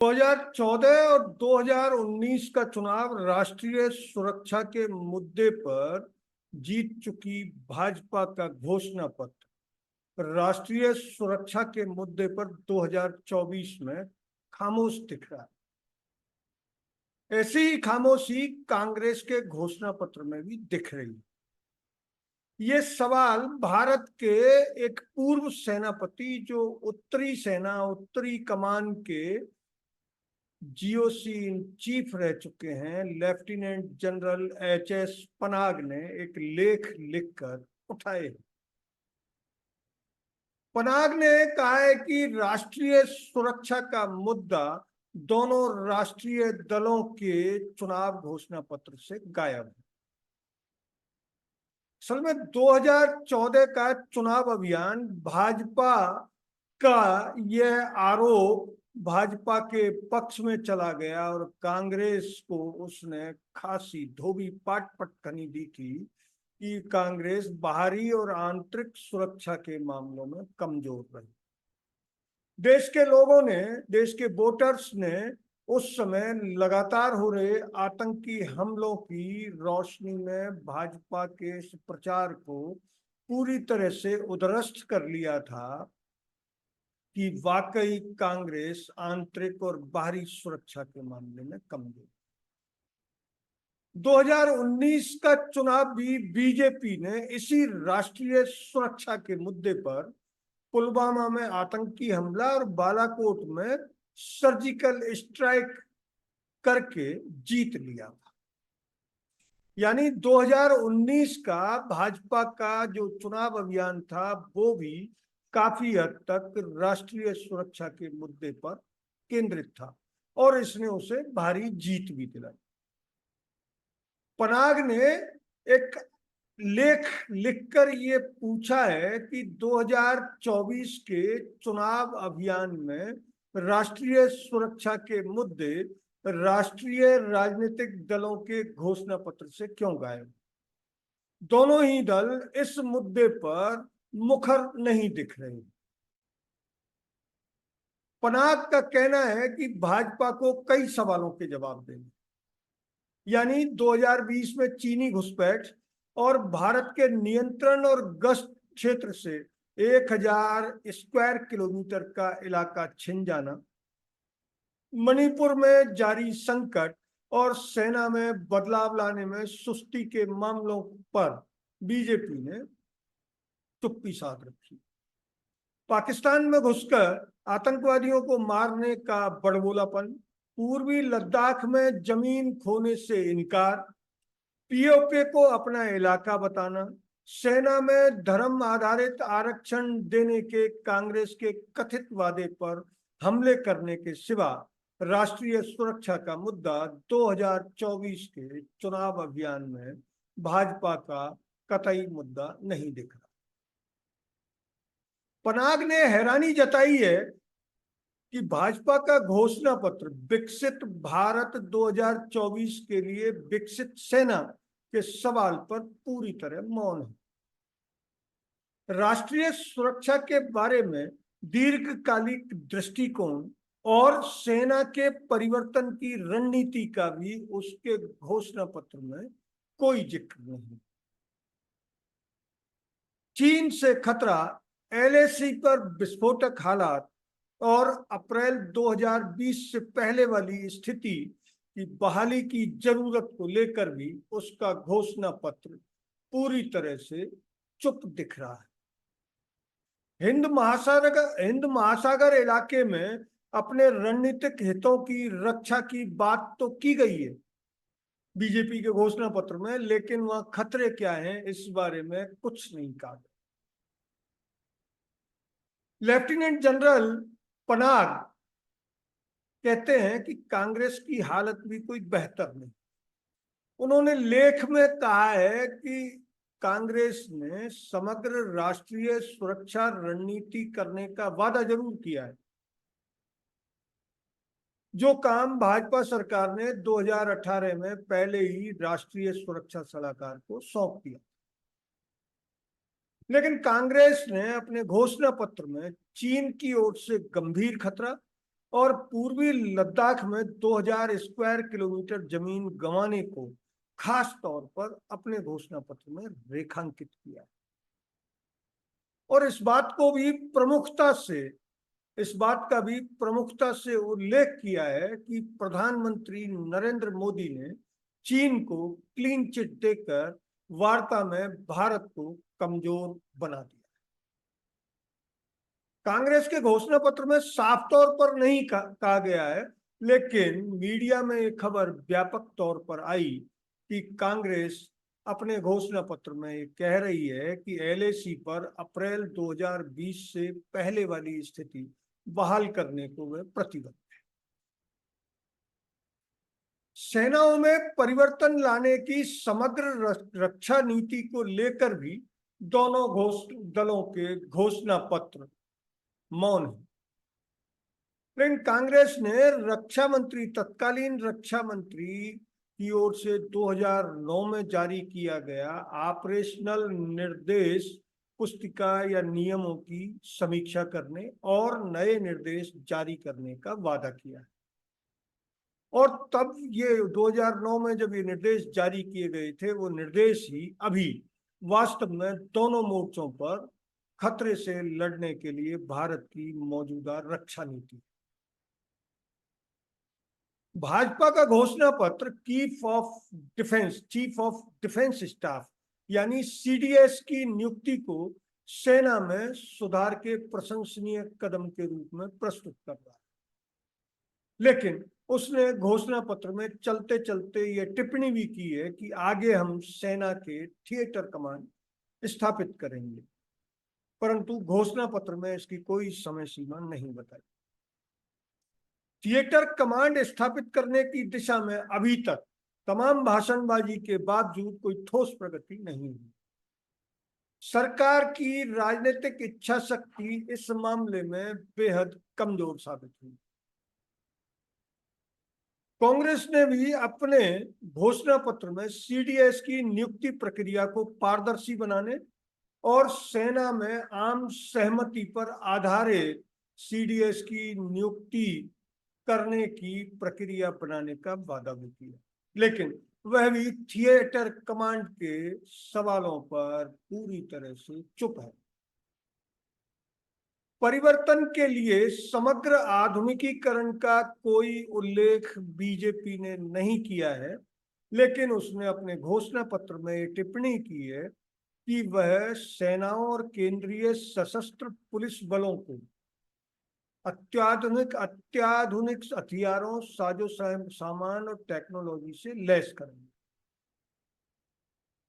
2014 और 2019 का चुनाव राष्ट्रीय सुरक्षा के मुद्दे पर जीत चुकी भाजपा का घोषणा पत्र राष्ट्रीय सुरक्षा के मुद्दे पर 2024 में खामोश दिख रहा है। ऐसी ही खामोशी कांग्रेस के घोषणा पत्र में भी दिख रही है। ये सवाल भारत के एक पूर्व सेनापति जो उत्तरी कमान के जीओसी इन चीफ रह चुके हैं, लेफ्टिनेंट जनरल एच.एस. पनाग ने एक लेख लिखकर उठाए। पनाग ने कहा है कि राष्ट्रीय सुरक्षा का मुद्दा दोनों राष्ट्रीय दलों के चुनाव घोषणा पत्र से गायब है। असल में 2014 का चुनाव अभियान भाजपा का यह आरोप भाजपा के पक्ष में चला गया और कांग्रेस को उसने खासी धोबी पाट पटखनी दी थी कि कांग्रेस बाहरी और आंतरिक सुरक्षा के मामलों में कमजोर रही। देश के लोगों ने, देश के वोटर्स ने उस समय लगातार हो रहे आतंकी हमलों की रोशनी में भाजपा के इस प्रचार को पूरी तरह से उद्ध्वस्त कर लिया था कि वाकई कांग्रेस आंतरिक और बाहरी सुरक्षा के मामले में कमजोर। 2019 का चुनाव भी बीजेपी ने इसी राष्ट्रीय सुरक्षा के मुद्दे पर पुलवामा में आतंकी हमला और बालाकोट में सर्जिकल स्ट्राइक करके जीत लिया था। यानी 2019 का भाजपा का जो चुनाव अभियान था वो भी काफी हद तक राष्ट्रीय सुरक्षा के मुद्दे पर केंद्रित था और इसने उसे भारी जीत भी दिलाई। पनाग ने एक लेख लिखकर ये पूछा है कि 2024 के चुनाव अभियान में राष्ट्रीय सुरक्षा के मुद्दे राष्ट्रीय राजनीतिक दलों के घोषणा पत्र से क्यों गायब। दोनों ही दल इस मुद्दे पर मुखर नहीं दिख रहे। पनाग का कहना है कि भाजपा को कई सवालों के जवाब देने, यानी 2020 में चीनी घुसपैठ और भारत के नियंत्रण और गश्त क्षेत्र से 1000 स्क्वायर किलोमीटर का इलाका छिन जाना, मणिपुर में जारी संकट और सेना में बदलाव लाने में सुस्ती के मामलों पर बीजेपी ने चुप्पी साध रखी। पाकिस्तान में घुसकर आतंकवादियों को मारने का बड़बोलापन, पूर्वी लद्दाख में जमीन खोने से इनकार, पीओके को अपना इलाका बताना, सेना में धर्म आधारित आरक्षण देने के कांग्रेस के कथित वादे पर हमले करने के सिवा राष्ट्रीय सुरक्षा का मुद्दा 2024 के चुनाव अभियान में भाजपा का कतई मुद्दा नहीं दिख रहा। पनाग ने हैरानी जताई है कि भाजपा का घोषणा पत्र विकसित भारत 2024 के लिए विकसित सेना के सवाल पर पूरी तरह मौन है। राष्ट्रीय सुरक्षा के बारे में दीर्घकालिक दृष्टिकोण और सेना के परिवर्तन की रणनीति का भी उसके घोषणा पत्र में कोई जिक्र नहीं। चीन से खतरा, एलएसी पर विस्फोटक हालात और अप्रैल 2020 से पहले वाली स्थिति की बहाली की जरूरत को लेकर भी उसका घोषणा पत्र पूरी तरह से चुप दिख रहा है। हिंद महासागर इलाके में अपने रणनीतिक हितों की रक्षा की बात तो की गई है बीजेपी के घोषणा पत्र में, लेकिन वह खतरे क्या हैं इस बारे में कुछ नहीं कहा। लेफ्टिनेंट जनरल पनाग कहते हैं कि कांग्रेस की हालत भी कोई बेहतर नहीं। उन्होंने लेख में कहा है कि कांग्रेस ने समग्र राष्ट्रीय सुरक्षा रणनीति करने का वादा जरूर किया है, जो काम भाजपा सरकार ने 2018 में पहले ही राष्ट्रीय सुरक्षा सलाहकार को सौंप दिया। लेकिन कांग्रेस ने अपने घोषणा पत्र में चीन की ओर से गंभीर खतरा और पूर्वी लद्दाख में 2000 स्क्वायर किलोमीटर जमीन गंवाने को खास तौर पर अपने घोषणा पत्र में रेखांकित किया और इस बात का भी प्रमुखता से उल्लेख किया है कि प्रधानमंत्री नरेंद्र मोदी ने चीन को क्लीन चिट देकर वार्ता में भारत को कमजोर बना दिया। कांग्रेस के घोषणा पत्र में साफ तौर पर नहीं कहा गया है, लेकिन मीडिया में एक खबर व्यापक तौर पर आई कि कांग्रेस अपने घोषणा पत्र में कह रही है कि एलएसी पर अप्रैल 2020 से पहले वाली स्थिति बहाल करने को वे प्रतिबद्ध है। सेनाओं में परिवर्तन लाने की समग्र रक्षा नीति को लेकर भी दोनों दलों के घोषणा पत्र मौन है। लेकिन कांग्रेस ने तत्कालीन रक्षा मंत्री की ओर से 2009 में जारी किया गया ऑपरेशनल निर्देश पुस्तिका या नियमों की समीक्षा करने और नए निर्देश जारी करने का वादा किया है। और तब ये 2009 में जब ये निर्देश जारी किए गए थे, वो निर्देश ही अभी वास्तव में दोनों मोर्चों पर खतरे से लड़ने के लिए भारत की मौजूदा रक्षा नीति। भाजपा का घोषणा पत्र चीफ ऑफ डिफेंस स्टाफ यानी सीडीएस की नियुक्ति को सेना में सुधार के प्रशंसनीय कदम के रूप में प्रस्तुत कर रहा है, लेकिन उसने घोषणा पत्र में चलते चलते यह टिप्पणी भी की है कि आगे हम सेना के थिएटर कमांड स्थापित करेंगे, परंतु घोषणा पत्र में इसकी कोई समय सीमा नहीं बताई। थिएटर कमांड स्थापित करने की दिशा में अभी तक तमाम भाषणबाजी के बावजूद कोई ठोस प्रगति नहीं हुई। सरकार की राजनीतिक इच्छा शक्ति इस मामले में बेहद कमजोर साबित हुई। कांग्रेस ने भी अपने घोषणा पत्र में सीडीएस की नियुक्ति प्रक्रिया को पारदर्शी बनाने और सेना में आम सहमति पर आधारित सीडीएस की नियुक्ति करने की प्रक्रिया बनाने का वादा भी किया, लेकिन वह भी थिएटर कमांड के सवालों पर पूरी तरह से चुप है। परिवर्तन के लिए समग्र आधुनिकीकरण का कोई उल्लेख बीजेपी ने नहीं किया है, लेकिन उसने अपने घोषणा पत्र में टिप्पणी की है कि वह सेनाओं और केंद्रीय सशस्त्र पुलिस बलों को अत्याधुनिक हथियारों, साजो सामान और टेक्नोलॉजी से लैस करेंगे।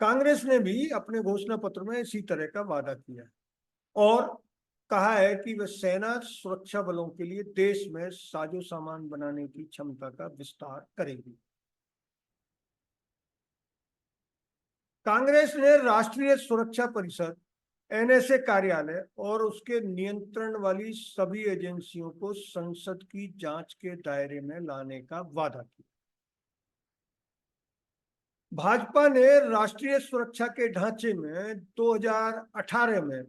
कांग्रेस ने भी अपने घोषणा पत्र में इसी तरह का वादा किया है और कहा है कि वह सेना सुरक्षा बलों के लिए देश में साजो सामान बनाने की क्षमता का विस्तार करेगी। कांग्रेस ने राष्ट्रीय सुरक्षा परिषद एनएसए कार्यालय और उसके नियंत्रण वाली सभी एजेंसियों को संसद की जांच के दायरे में लाने का वादा किया। भाजपा ने राष्ट्रीय सुरक्षा के ढांचे में 2018 में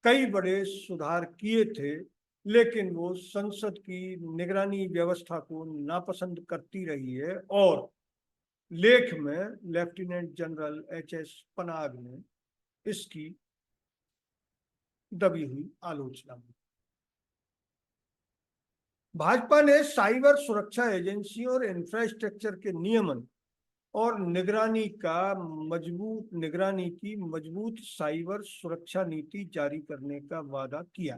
कई बड़े सुधार किए थे, लेकिन वो संसद की निगरानी व्यवस्था को नापसंद करती रही है और लेख में लेफ्टिनेंट जनरल एचएस पनाग ने इसकी दबी हुई आलोचना की। भाजपा ने साइबर सुरक्षा एजेंसी और इंफ्रास्ट्रक्चर के नियमन और निगरानी की मजबूत साइबर सुरक्षा नीति जारी करने का वादा किया।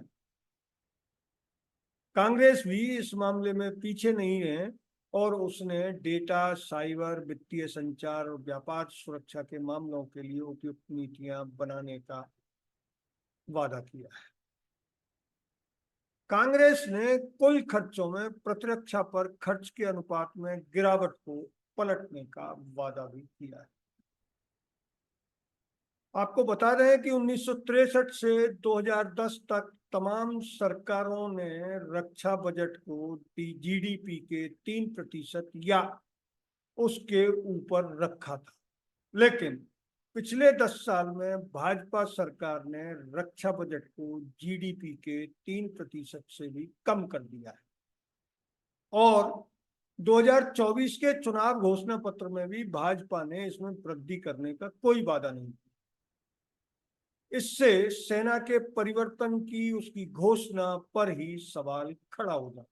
कांग्रेस भी इस मामले में पीछे नहीं है और उसने डेटा, साइबर, वित्तीय संचार और व्यापार सुरक्षा के मामलों के लिए उपयुक्त नीतियां बनाने का वादा किया है। कांग्रेस ने कुल खर्चों में प्रतिरक्षा पर खर्च के अनुपात में गिरावट को पलटने का वादा भी किया है। आपको बता दें कि 1963 से 2010 तक तमाम सरकारों ने रक्षा बजट को जीडीपी के 3% या उसके ऊपर रखा था, लेकिन पिछले 10 साल में भाजपा सरकार ने रक्षा बजट को जीडीपी के 3% से भी कम कर दिया है। और 2024 के चुनाव घोषणा पत्र में भी भाजपा ने इसमें वृद्धि करने का कोई वादा नहीं किया। इससे सेना के परिवर्तन की उसकी घोषणा पर ही सवाल खड़ा हो जाता।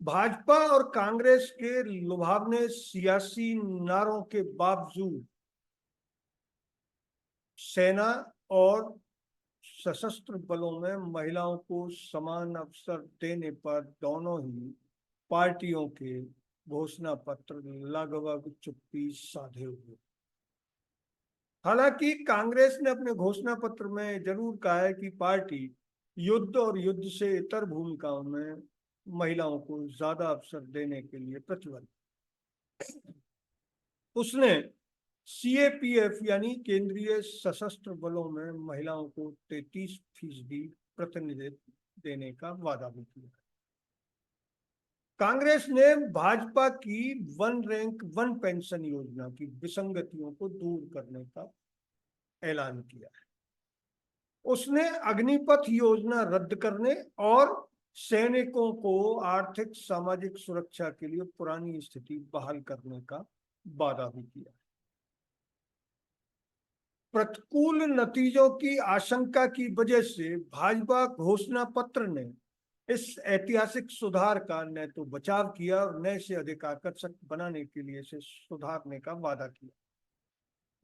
भाजपा और कांग्रेस के लुभावने सियासी नारों के बावजूद सेना और सशस्त्र बलों में महिलाओं को समान अवसर देने पर दोनों ही पार्टियों के घोषणा पत्र लगभग चुप्पी साधे हुए। हालांकि कांग्रेस ने अपने घोषणा पत्र में जरूर कहा है कि पार्टी युद्ध और युद्ध से इतर भूमिकाओं में महिलाओं को ज्यादा अवसर देने के लिए प्रतिबद्ध। उसने सीएपीएफ यानी केंद्रीय सशस्त्र बलों में महिलाओं को 33% प्रतिनिधित्व देने का वादा भी किया। कांग्रेस ने भाजपा की वन रैंक वन पेंशन योजना की विसंगतियों को दूर करने का ऐलान किया है। उसने अग्निपथ योजना रद्द करने और सैनिकों को आर्थिक सामाजिक सुरक्षा के लिए पुरानी स्थिति बहाल करने का वादा भी किया। प्रतिकूल नतीजों की आशंका की वजह से भाजपा घोषणा पत्र ने इस ऐतिहासिक सुधार का न तो बचाव किया और न इसे अधिक आकर्षक बनाने के लिए इसे सुधारने का वादा किया,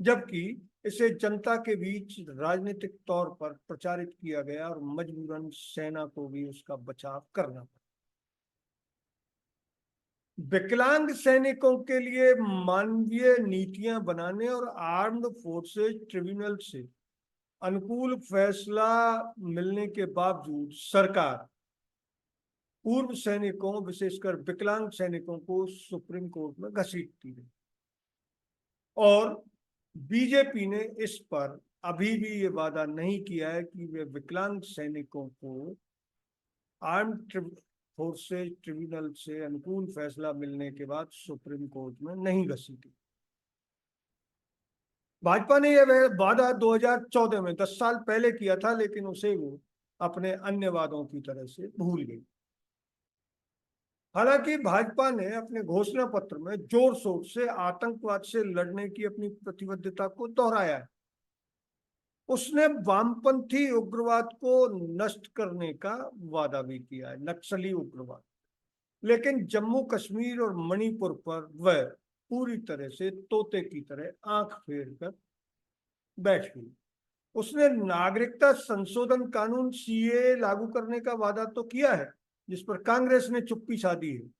जबकि इसे जनता के बीच राजनीतिक तौर पर प्रचारित किया गया और मजबूरन सेना को भी उसका बचाव करना पड़ा। विकलांग सैनिकों के लिए मानवीय नीतियां बनाने और आर्म्ड फोर्सेज ट्रिब्यूनल से अनुकूल फैसला मिलने के बावजूद सरकार पूर्व सैनिकों विशेषकर विकलांग सैनिकों को सुप्रीम कोर्ट में घसीटती रही और बीजेपी ने इस पर अभी भी ये वादा नहीं किया है कि वे विकलांग सैनिकों को आर्म्ड फोर्सेज ट्रिब्यूनल से अनुकूल फैसला मिलने के बाद सुप्रीम कोर्ट में नहीं घसीटी। भाजपा ने यह वादा 2014 में 10 साल पहले किया था, लेकिन उसे वो अपने अन्य वादों की तरह से भूल गई। हालांकि भाजपा ने अपने घोषणा पत्र में जोर शोर से आतंकवाद से लड़ने की अपनी प्रतिबद्धता को दोहराया है। उसने वामपंथी उग्रवाद को नष्ट करने का वादा भी किया है, नक्सली उग्रवाद, लेकिन जम्मू कश्मीर और मणिपुर पर वह पूरी तरह से तोते की तरह आंख फेर कर बैठ गई। उसने नागरिकता संशोधन कानून सीए लागू करने का वादा तो किया है, जिस पर कांग्रेस ने चुप्पी साधी है,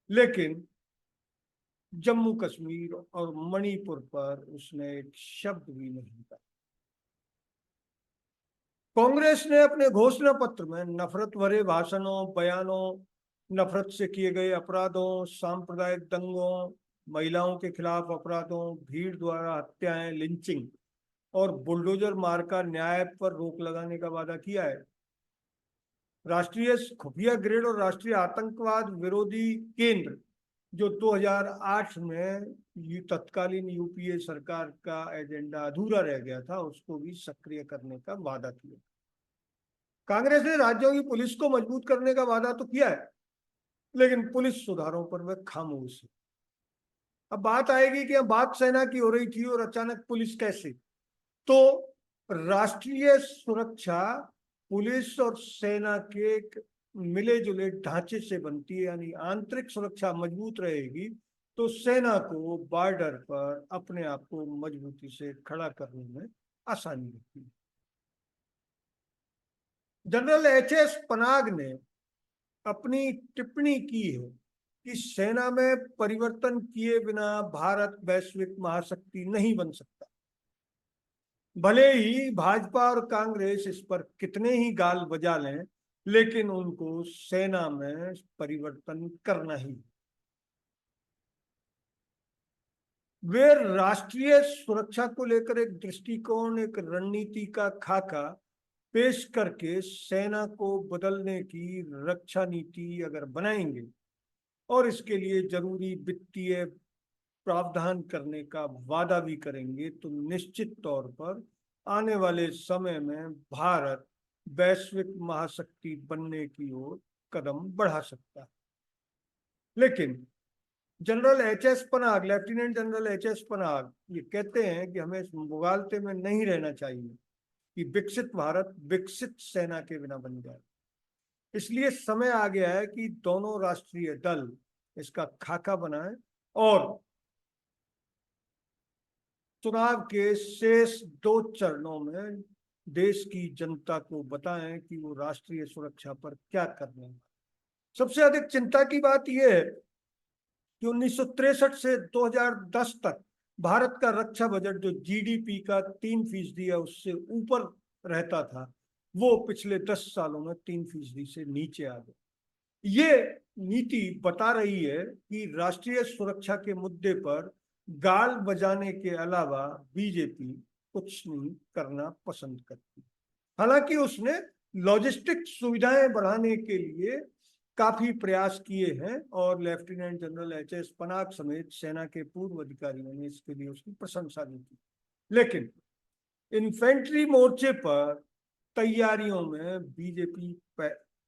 लेकिन जम्मू कश्मीर और मणिपुर पर उसने एक शब्द भी नहीं कहा। कांग्रेस ने अपने घोषणा पत्र में नफरत भरे भाषणों, बयानों, नफरत से किए गए अपराधों, सांप्रदायिक दंगों, महिलाओं के खिलाफ अपराधों, भीड़ द्वारा हत्याएं, लिंचिंग और बुलडोजर मार का न्याय पर रोक लगाने का वादा किया है। राष्ट्रीय खुफिया ग्रिड और राष्ट्रीय आतंकवाद विरोधी केंद्र, जो 2008 में तत्कालीन यूपीए सरकार का एजेंडा अधूरा रह गया था, उसको भी सक्रिय करने का वादा किया। कांग्रेस ने राज्यों की पुलिस को मजबूत करने का वादा तो किया है, लेकिन पुलिस सुधारों पर वह खामोश है। अब बात आएगी कि अब बात सेना की हो रही थी और अचानक पुलिस कैसे? तो राष्ट्रीय सुरक्षा पुलिस और सेना के एक मिले जुले ढांचे से बनती है, यानी आंतरिक सुरक्षा मजबूत रहेगी तो सेना को बॉर्डर पर अपने आप को मजबूती से खड़ा करने में आसानी होती है। General HS. पनाग ने अपनी टिप्पणी की है कि सेना में परिवर्तन किए बिना भारत वैश्विक महाशक्ति नहीं बन सकता। भले ही भाजपा और कांग्रेस इस पर कितने ही गाल बजा लें, लेकिन उनको सेना में परिवर्तन करना ही। वे राष्ट्रीय सुरक्षा को लेकर एक दृष्टिकोण, एक रणनीति का खाका पेश करके सेना को बदलने की रक्षा नीति अगर बनाएंगे और इसके लिए जरूरी वित्तीय प्रावधान करने का वादा भी करेंगे, तो निश्चित तौर पर आने वाले समय में भारत वैश्विक महाशक्ति बनने की ओर कदम बढ़ा सकता है। लेकिन general HS. Panag, lieutenant general HS. Panag ये कहते हैं कि हमें इस मुगालते में नहीं रहना चाहिए कि विकसित भारत विकसित सेना के बिना बन जाए। इसलिए समय आ गया है कि दोनों राष्ट्रीय दल इसका खाका बनाएं और चुनाव के शेष 2 चरणों में देश की जनता को बताएं कि वो राष्ट्रीय सुरक्षा पर क्या कर रहे हैं। सबसे अधिक चिंता की बात यह है कि 1963 से 2010 तक भारत का रक्षा बजट जो जीडीपी का 3% है उससे ऊपर रहता था, वो पिछले 10 सालों में 3% से नीचे आ गया। ये नीति बता रही है कि राष्ट्रीय सुरक्षा के मुद्दे पर गाल बजाने के अलावा बीजेपी कुछ नहीं करना पसंद करती। हालांकि उसने लॉजिस्टिक सुविधाएं बढ़ाने के लिए काफी प्रयास किए हैं और लेफ्टिनेंट जनरल एच.एस. पनाग समेत सेना के पूर्व अधिकारियों ने इसके लिए उसकी प्रशंसा भी की। लेकिन इन्फेंट्री मोर्चे पर तैयारियों में बीजेपी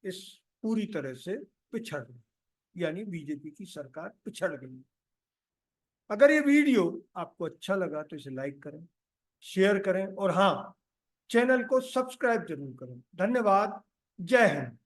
इस पूरी तरह से पिछड़ गई, यानी बीजेपी की सरकार पिछड़ गई। अगर ये वीडियो आपको अच्छा लगा तो इसे लाइक करें, शेयर करें और हाँ, चैनल को सब्सक्राइब जरूर करें। धन्यवाद। जय हिंद।